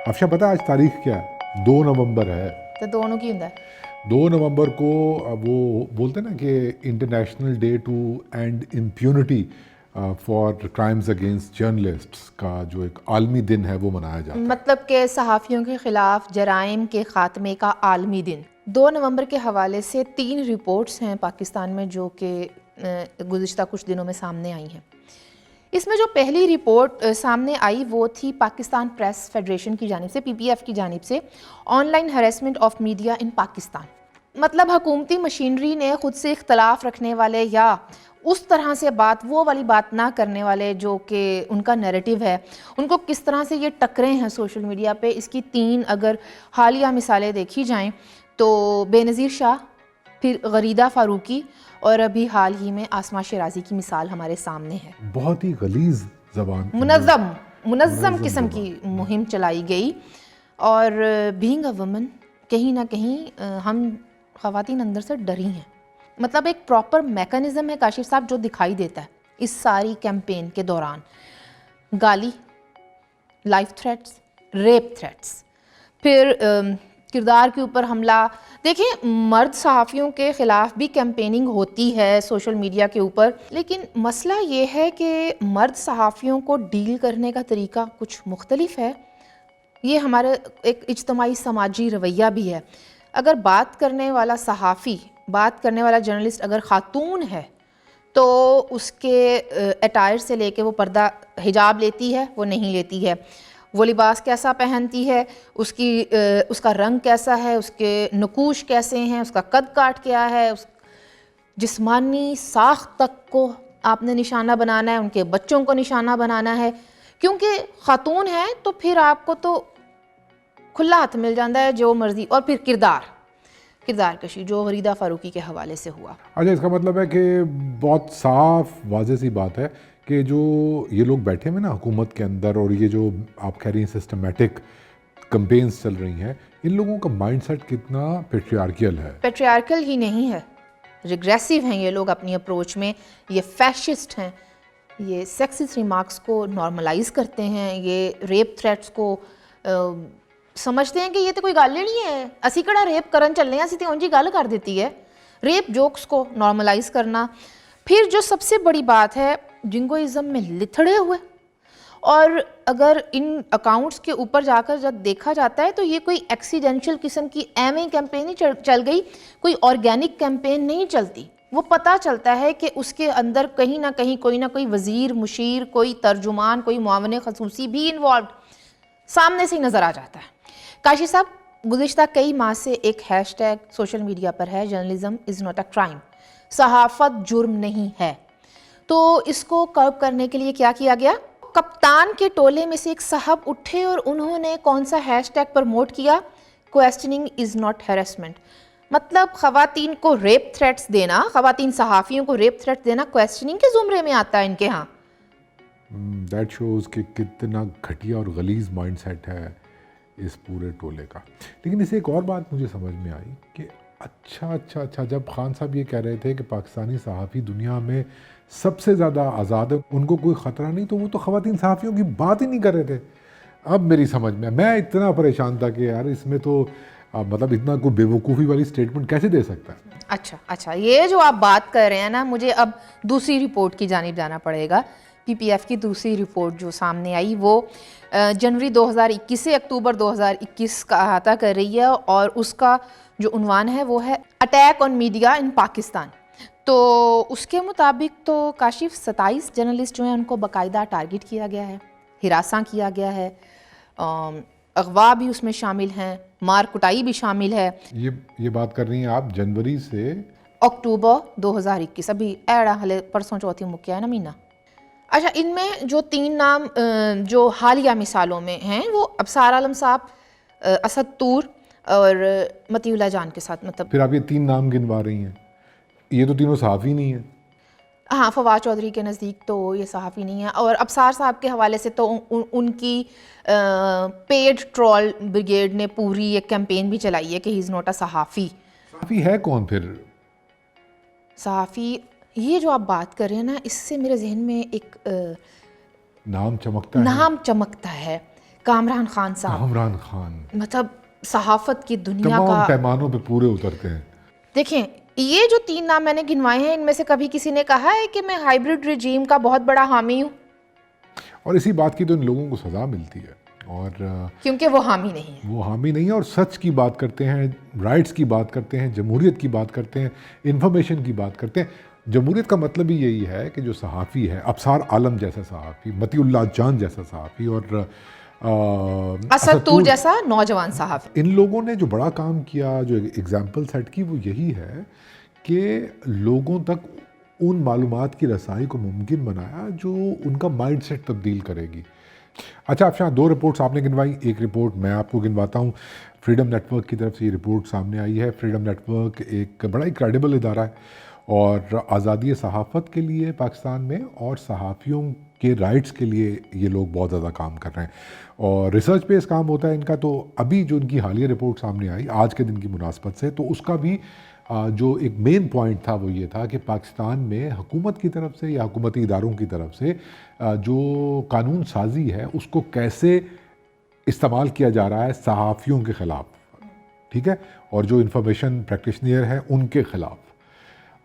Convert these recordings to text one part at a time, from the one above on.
افشا پتہ آج تاریخ کیا ہے؟ 2 نومبر ہے. تو دونوں کی ہوں 2 نومبر کو وہ بولتے ہیں نا کہ International Day to End Impunity for Crimes Against Journalists کا جو ایک عالمی دن ہے وہ منایا جاتا ہے. مطلب کہ صحافیوں کے خلاف جرائم کے خاتمے کا عالمی دن 2 نومبر کے حوالے سے 3 رپورٹس ہیں پاکستان میں جو کہ گزشتہ کچھ دنوں میں سامنے آئی ہیں. اس میں جو پہلی رپورٹ سامنے آئی وہ تھی پاکستان پریس فیڈریشن کی جانب سے PPF کی جانب سے online harassment of media in Pakistan. مطلب حکومتی مشینری نے خود سے اختلاف رکھنے والے یا اس طرح سے وہ والی بات نہ کرنے والے جو کہ ان کا نیریٹو ہے ان کو کس طرح سے یہ ٹکرے ہیں سوشل میڈیا پہ. اس کی 3 اگر حالیہ مثالیں دیکھی جائیں تو بے نظیر شاہ، پھر غریدہ فاروقی اور ابھی حال ہی میں آسماں شیرازی کی مثال ہمارے سامنے ہے. بہت ہی غلیظ زبان، منظم قسم کی مہم چلائی گئی. اور بینگ اے وومن کہیں نہ کہیں ہم خواتین اندر سے ڈری ہیں. مطلب ایک پراپر میکانزم ہے کاشف صاحب جو دکھائی دیتا ہے اس ساری کیمپین کے دوران. گالی، لائف تھریٹس، ریپ تھریٹس، پھر کردار کے اوپر حملہ. دیکھیں مرد صحافیوں کے خلاف بھی کیمپیننگ ہوتی ہے سوشل میڈیا کے اوپر، لیکن مسئلہ یہ ہے کہ مرد صحافیوں کو ڈیل کرنے کا طریقہ کچھ مختلف ہے. یہ ہمارے ایک اجتماعی سماجی رویہ بھی ہے. اگر بات کرنے والا صحافی، بات کرنے والا جرنلسٹ اگر خاتون ہے تو اس کے اٹائر سے لے کے وہ پردہ حجاب لیتی ہے وہ نہیں لیتی ہے، وہ لباس کیسا پہنتی ہے، اس کا رنگ کیسا ہے، اس کے نقوش کیسے ہیں، اس کا قد کاٹ کیا ہے، جسمانی ساخت تک کو آپ نے نشانہ بنانا ہے، ان کے بچوں کو نشانہ بنانا ہے. کیونکہ خاتون ہے تو پھر آپ کو تو کھلا ہاتھ مل جاتا ہے جو مرضی. اور پھر کردار کشی جو غریدہ فاروقی کے حوالے سے ہوا. اچھا، اس کا مطلب ہے کہ بہت صاف واضح سی بات ہے کہ جو یہ لوگ بیٹھے ہوئے نا حکومت کے اندر اور یہ جو آپ کہہ رہی ہیں سسٹمیٹک کمپینز چل رہی ہیں، ان لوگوں کا مائنڈ سیٹ کتنا پیٹریارکل ہے. پیٹریارکل ہی نہیں ہے، ریگریسو ہیں یہ لوگ اپنی اپروچ میں. یہ فیشسٹ ہیں، یہ سیکسسٹ ریمارکس کو نارملائز کرتے ہیں، یہ ریپ تھریٹس کو سمجھتے ہیں کہ یہ تو کوئی گل ہی نہیں ہے، اسی کڑا ریپ کرن چلے ہیں، اسی تے اونجی گل کر دیتی ہے. ریپ جوکس کو نارملائز کرنا. پھر جو سب سے بڑی بات ہے جنگوئزم میں لتھڑے ہوئے. اور اگر ان اکاؤنٹس کے اوپر جا کر جب دیکھا جاتا ہے تو یہ کوئی ایکسیڈینشل قسم کی ایویں کیمپین نہیں چل گئی، کوئی آرگینک کیمپین نہیں چلتی. وہ پتہ چلتا ہے کہ اس کے اندر کہیں نہ کہیں کوئی نہ کوئی وزیر، مشیر، کوئی ترجمان، کوئی معاون خصوصی بھی انوالوڈ سامنے سے نظر آ جاتا ہے. کاشی صاحب گزشتہ کئی ماہ سے ایک ہیش ٹیگ سوشل میڈیا پر ہے، journalism is not a crime, صحافت جرم نہیں ہے. تو اس کو کرب کرنے کے لیے کیا کیا گیا؟ کپتان کے ٹولے میں سے ایک صاحب اٹھے اور انہوں نے کون سا ہیش ٹیگ پروموٹ کیا؟ کویسچننگ از ناٹ ہیرسمنٹ. مطلب خواتین کو ریپ تھریٹس دینا، خواتین صحافیوں کو ریپ تھریٹس دینا کویسچننگ کے زمرے میں آتا ہے ان کے ہاں. دیٹ شوز کہ کتنا گھٹیا اور غلیظ مائنڈ سیٹ ہے اس پورے ٹولے کا. لیکن اسے ایک اور بات مجھے سمجھ میں آئی کہ اچھا جب خان صاحب یہ کہہ رہے تھے کہ پاکستانی صحافی دنیا میں سب سے زیادہ آزاد ہے، ان کو کوئی خطرہ نہیں، تو وہ تو خواتین صحافیوں کی بات ہی نہیں کر رہے تھے. اب میری سمجھ میں اتنا پریشان تھا کہ یار اس میں تو مطلب اتنا کوئی بے وقوفی والی سٹیٹمنٹ کیسے دے سکتا ہے. اچھا یہ جو آپ بات کر رہے ہیں نا، مجھے اب دوسری رپورٹ کی جانب جانا پڑے گا. PPF کی دوسری رپورٹ جو سامنے آئی وہ جنوری 2021 سے اکتوبر 2021 کا احاطہ کر رہی ہے، اور اس کا جو عنوان ہے وہ ہے attack on media in Pakistan. تو اس کے مطابق تو کاشف 27 جرنلسٹ جو ہیں ان کو باقاعدہ ٹارگٹ کیا گیا ہے، ہراساں کیا گیا ہے، اغوا بھی اس میں شامل ہیں، مار کٹائی بھی شامل ہے. یہ بات کر رہی ہیں آپ جنوری سے اکتوبر 2021، ابھی ایڑا ہلے پرسوں چوتھی مکیا ہے نا مہینہ. اچھا، ان میں جو 3 نام جو حالیہ مثالوں میں ہیں وہ ابصار عالم صاحب، اسد طور اور مطیع اللہ جان کے ساتھ. مطلب پھر آپ یہ 3 نام گنوا رہی ہیں، یہ تو تینوں صحافی نہیں ہیں. ہاں، فواد چودھری کے نزدیک تو یہ صحافی نہیں ہے، اور ابصار صاحب کے حوالے سے تو ان کی پیڈ ٹرول بریگیڈ نے پوری ایک کیمپین بھی چلائی ہے کہ ہی از ناٹ اے صحافی. صحافی ہے کون پھر؟ صحافی یہ جو آپ بات کر رہے ہیں نا، اس سے میرے ذہن میں ایک نام چمکتا ہے. نام چمکتا ہے کامران خان صاحب عمران خان مطلب صحافت کی دنیا تمام کا پیمانوں پہ پورے اترتے ہیں. دیکھیں یہ جو 3 نام میں نے گنوائے ہیں ان میں سے کبھی کسی نے کہا ہے کہ میں ہائیبرڈ رجیم کا بہت بڑا حامی ہوں؟ اور اسی بات کی تو ان لوگوں کو سزا ملتی ہے. اور کیونکہ وہ حامی نہیں ہے. وہ حامی نہیں ہے اور سچ کی بات کرتے ہیں, رائٹس کی بات کرتے ہیں, جمہوریت کی بات کرتے ہیں, انفارمیشن کی بات کرتے ہیں. جمہوریت کا مطلب ہی یہی ہے کہ جو صحافی ہے, ابصار عالم جیسا صحافی, مطیع اللہ جان جیسا صحافی اور اسد طور جیسا نوجوان صحافی, ان لوگوں نے جو بڑا کام کیا, جو ایگزامپل سیٹ کی, وہ یہی ہے کہ لوگوں تک ان معلومات کی رسائی کو ممکن بنایا جو ان کا مائنڈ سیٹ تبدیل کرے گی. اچھا آپ شاید 2 رپورٹس آپ نے گنوائی, ایک رپورٹ میں آپ کو گنواتا ہوں. فریڈم نیٹ ورک کی طرف سے یہ رپورٹ سامنے آئی ہے. فریڈم نیٹ ورک ایک بڑا ہی کریڈیبل ادارہ ہے اور آزادی صحافت کے لیے پاکستان میں اور صحافیوں کے رائٹس کے لیے یہ لوگ بہت زیادہ کام کر رہے ہیں اور ریسرچ بیس کام ہوتا ہے ان کا. تو ابھی جو ان کی حالیہ رپورٹ سامنے آئی آج کے دن کی مناسبت سے, تو اس کا بھی جو ایک مین پوائنٹ تھا وہ یہ تھا کہ پاکستان میں حکومت کی طرف سے یا حکومتی اداروں کی طرف سے جو قانون سازی ہے اس کو کیسے استعمال کیا جا رہا ہے صحافیوں کے خلاف, ٹھیک ہے, اور جو انفارمیشن پریکٹیشنر ہیں ان کے خلاف.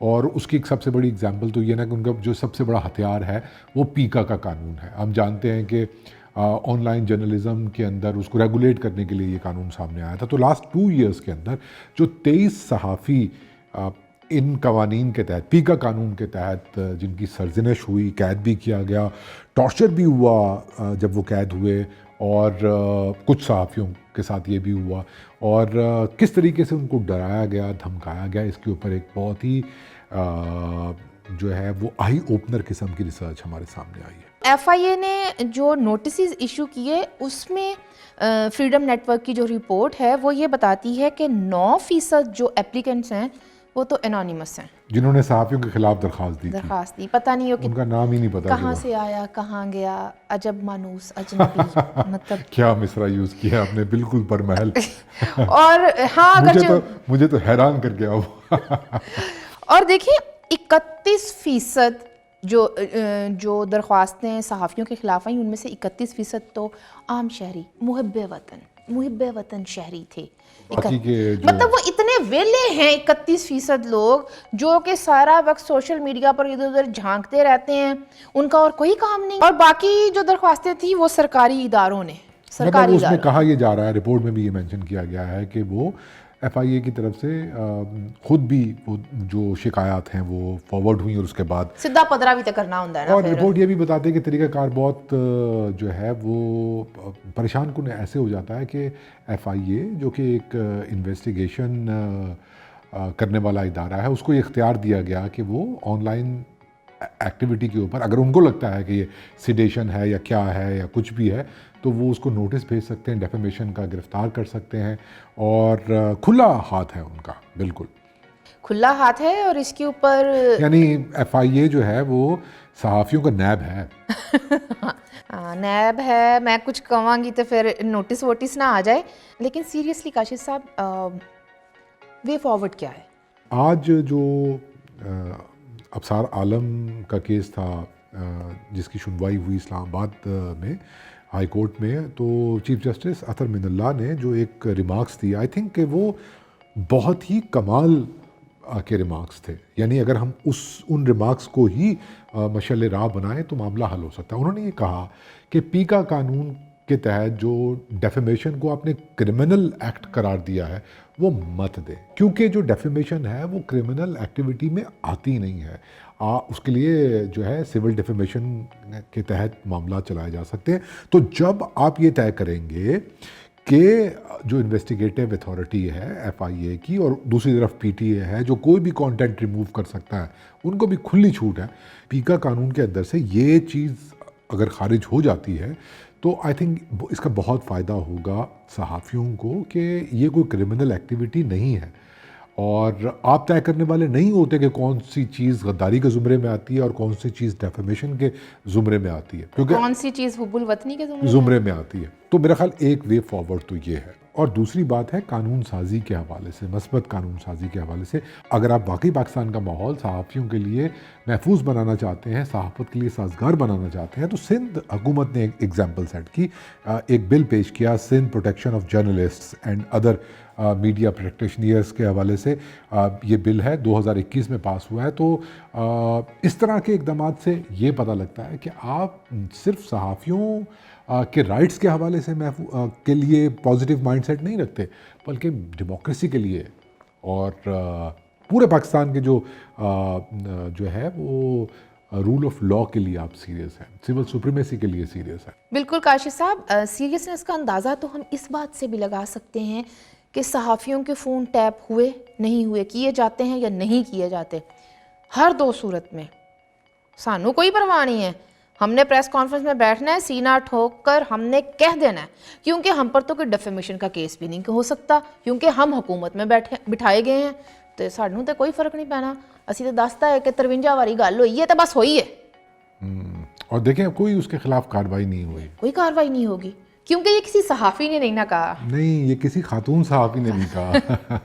اور اس کی ایک سب سے بڑی اگزامپل تو یہ نا کہ ان کا جو سب سے بڑا ہتھیار ہے وہ پیکا کا قانون ہے. ہم جانتے ہیں کہ آن لائن جرنلزم کے اندر اس کو ریگولیٹ کرنے کے لیے یہ قانون سامنے آیا تھا. تو لاسٹ 2 ایئرس کے اندر جو 23 صحافی ان قوانین کے تحت, پیکا قانون کے تحت جن کی سرزنش ہوئی, قید بھی کیا گیا, ٹارچر بھی ہوا جب وہ قید ہوئے, اور کچھ صحافیوں کے ساتھ یہ بھی ہوا, اور کس طریقے سے ان کو ڈرایا گیا, دھمکایا گیا, اس کے اوپر ایک بہت ہی جو ہے وہ آئی اوپنر قسم کی ریسرچ ہمارے سامنے آئی ہے. ایف آئی اے نے جو نوٹسز ایشو کیے اس میں فریڈم نیٹ ورک کی جو رپورٹ ہے وہ یہ بتاتی ہے کہ 9% جو اپلیکنٹس ہیں وہ تو انانیمس ہیں, جنہوں نے صحافیوں کے خلاف درخواست دی. پتہ نہیں ہو کہ ان کا نام ہی نہیں پتا کہاں سے آیا, کہاں گیا, عجب مانوس اجنبی مطلب کیا مصرع یوز کیا آپ نے, بالکل برمحل. اور ہاں مجھے تو حیران کر گیا وہ. اور دیکھیں 31% جو درخواستیں صحافیوں کے خلاف آئیں ان میں سے 31% تو عام شہری محب وطن شہری تھے. مطلب وہ اتنے ویلے ہیں 31% لوگ جو کہ سارا وقت سوشل میڈیا پر ادھر ادھر جھانکتے رہتے ہیں, ان کا اور کوئی کام نہیں. اور باقی جو درخواستیں تھیں وہ سرکاری اداروں نے, مطلب اس میں کہا یہ جا رہا ہے, رپورٹ میں بھی یہ مینشن کیا گیا ہے کہ وہ ایف آئی اے کی طرف سے خود بھی وہ جو شکایات ہیں وہ فارورڈ ہوئیں اور اس کے بعد سدھا پدرا بھی تو کرنا ہوتا ہے نا. اور رپورٹ یہ بھی بتاتے ہیں کہ طریقہ کار بہت جو ہے وہ پریشان کن ایسے ہو جاتا ہے کہ ایف آئی اے جو کہ ایک انویسٹیگیشن کرنے والا ادارہ ہے, اس کو یہ اختیار دیا گیا کہ وہ آن لائن ایکٹیویٹی کے اوپر اگر ان کو لگتا ہے کہ یہ سیڈیشن ہے یا کیا ہے یا کچھ بھی ہے تو وہ اس کو نوٹس بھیج سکتے ہیں, ڈیفیمیشن کا گرفتار کر سکتے ہیں, اور کھلا ہاتھ ہے ان کا, بالکل کھلا ہاتھ ہے. اور اس کے اوپر یعنی ایف آئی اے جو ہے وہ صحافیوں کا نیب ہے. نیب ہے, میں کچھ کہوں گی تو پھر نوٹس ووٹس نہ آ جائے. لیکن سیریسلی کاشف صاحب وے فارورڈ کیا ہے؟ آج جو ابصار عالم کا کیس تھا جس کی سنوائی ہوئی اسلام آباد میں ہائی کورٹ میں, تو چیف جسٹس اطہر من اللہ نے جو ایک ریمارکس دی, آئی تھنک کہ وہ بہت ہی کمال کے ریمارکس تھے. یعنی اگر ہم ان ریمارکس کو ہی مشعل راہ بنائیں تو معاملہ حل ہو سکتا ہے. انہوں نے یہ کہا کہ پیکا قانون کے تحت جو ڈیفیمیشن کو آپ نے کرمنل ایکٹ قرار دیا ہے وہ مت دے, کیونکہ جو ڈیفیمیشن ہے وہ کرمنل ایکٹیویٹی میں آتی نہیں ہے. اس کے لیے جو ہے سول ڈیفیمیشن کے تحت معاملہ چلائے جا سکتے ہیں. تو جب آپ یہ طے کریں گے کہ جو انویسٹیگیٹو اتھارٹی ہے ایف آئی اے کی اور دوسری طرف پی ٹی اے ہے جو کوئی بھی کانٹینٹ ریموو کر سکتا ہے, ان کو بھی کھلی چھوٹ ہے. پیکا قانون کے اندر سے یہ چیز اگر خارج ہو جاتی ہے تو آئی تھنک اس کا بہت فائدہ ہوگا صحافیوں کو کہ یہ کوئی کرمنل ایکٹیویٹی نہیں ہے, اور آپ طے کرنے والے نہیں ہوتے کہ کون سی چیز غداری کے زمرے میں آتی ہے اور کون سی چیز ڈیفیمیشن کے زمرے میں آتی ہے, کیونکہ کون سی چیز حب الوطنی کے زمرے میں آتی ہے. تو میرا خیال ایک وے فارورڈ تو یہ ہے. اور دوسری بات ہے قانون سازی کے حوالے سے، مثبت قانون سازی کے حوالے سے، اگر آپ واقعی پاکستان کا ماحول صحافیوں کے لیے محفوظ بنانا چاہتے ہیں، صحافت کے لیے سازگار بنانا چاہتے ہیں، تو سندھ حکومت نے ایک ایگزامپل سیٹ کی، ایک بل پیش کیا Sindh protection of journalists and other media practitioners کے حوالے سے. یہ بل ہے 2021 میں پاس ہوا ہے. تو اس طرح کے اقدامات سے یہ پتہ لگتا ہے کہ آپ صرف صحافیوں کے رائٹس کے حوالے سے کے لیے پازیٹیو مائنڈ سیٹ نہیں رکھتے، بلکہ ڈیموکریسی کے لیے اور پورے پاکستان کے جو ہے وہ رول آف لاء کے لیے آپ سیریس ہیں، سول سپریمیسی کے لیے سیریس ہیں. بالکل کاشف صاحب، سیریسنس کا اندازہ تو ہم اس بات سے بھی لگا سکتے ہیں کہ صحافیوں کے فون ٹیپ ہوئے نہیں ہوئے، کیے جاتے ہیں یا نہیں کیے جاتے، ہر دو صورت میں سانو کوئی پرواہ نہیں ہے. ہم نے پریس کانفرنس میں بیٹھنا ہے، سینہ ٹھوک کر ہم نے کہہ دینا ہے، کیونکہ ہم پر تو کوئی ڈیفیمیشن کا کیس بھی نہیں ہو سکتا، کیونکہ ہم حکومت میں بٹھائے گئے ہیں. تو سانوں تو کوئی فرق نہیں پینا، اسی تو دستا ہے کہ 53 واری گل ہوئی ہے تو بس ہوئی ہے. اور دیکھیں کوئی اس کے خلاف کارروائی نہیں ہوئی، کوئی کارروائی نہیں ہوگی، کیونکہ یہ کسی صحافی نے نہیں نہ کہا. نہیں، یہ کسی خاتون صحافی نے نہیں کہا.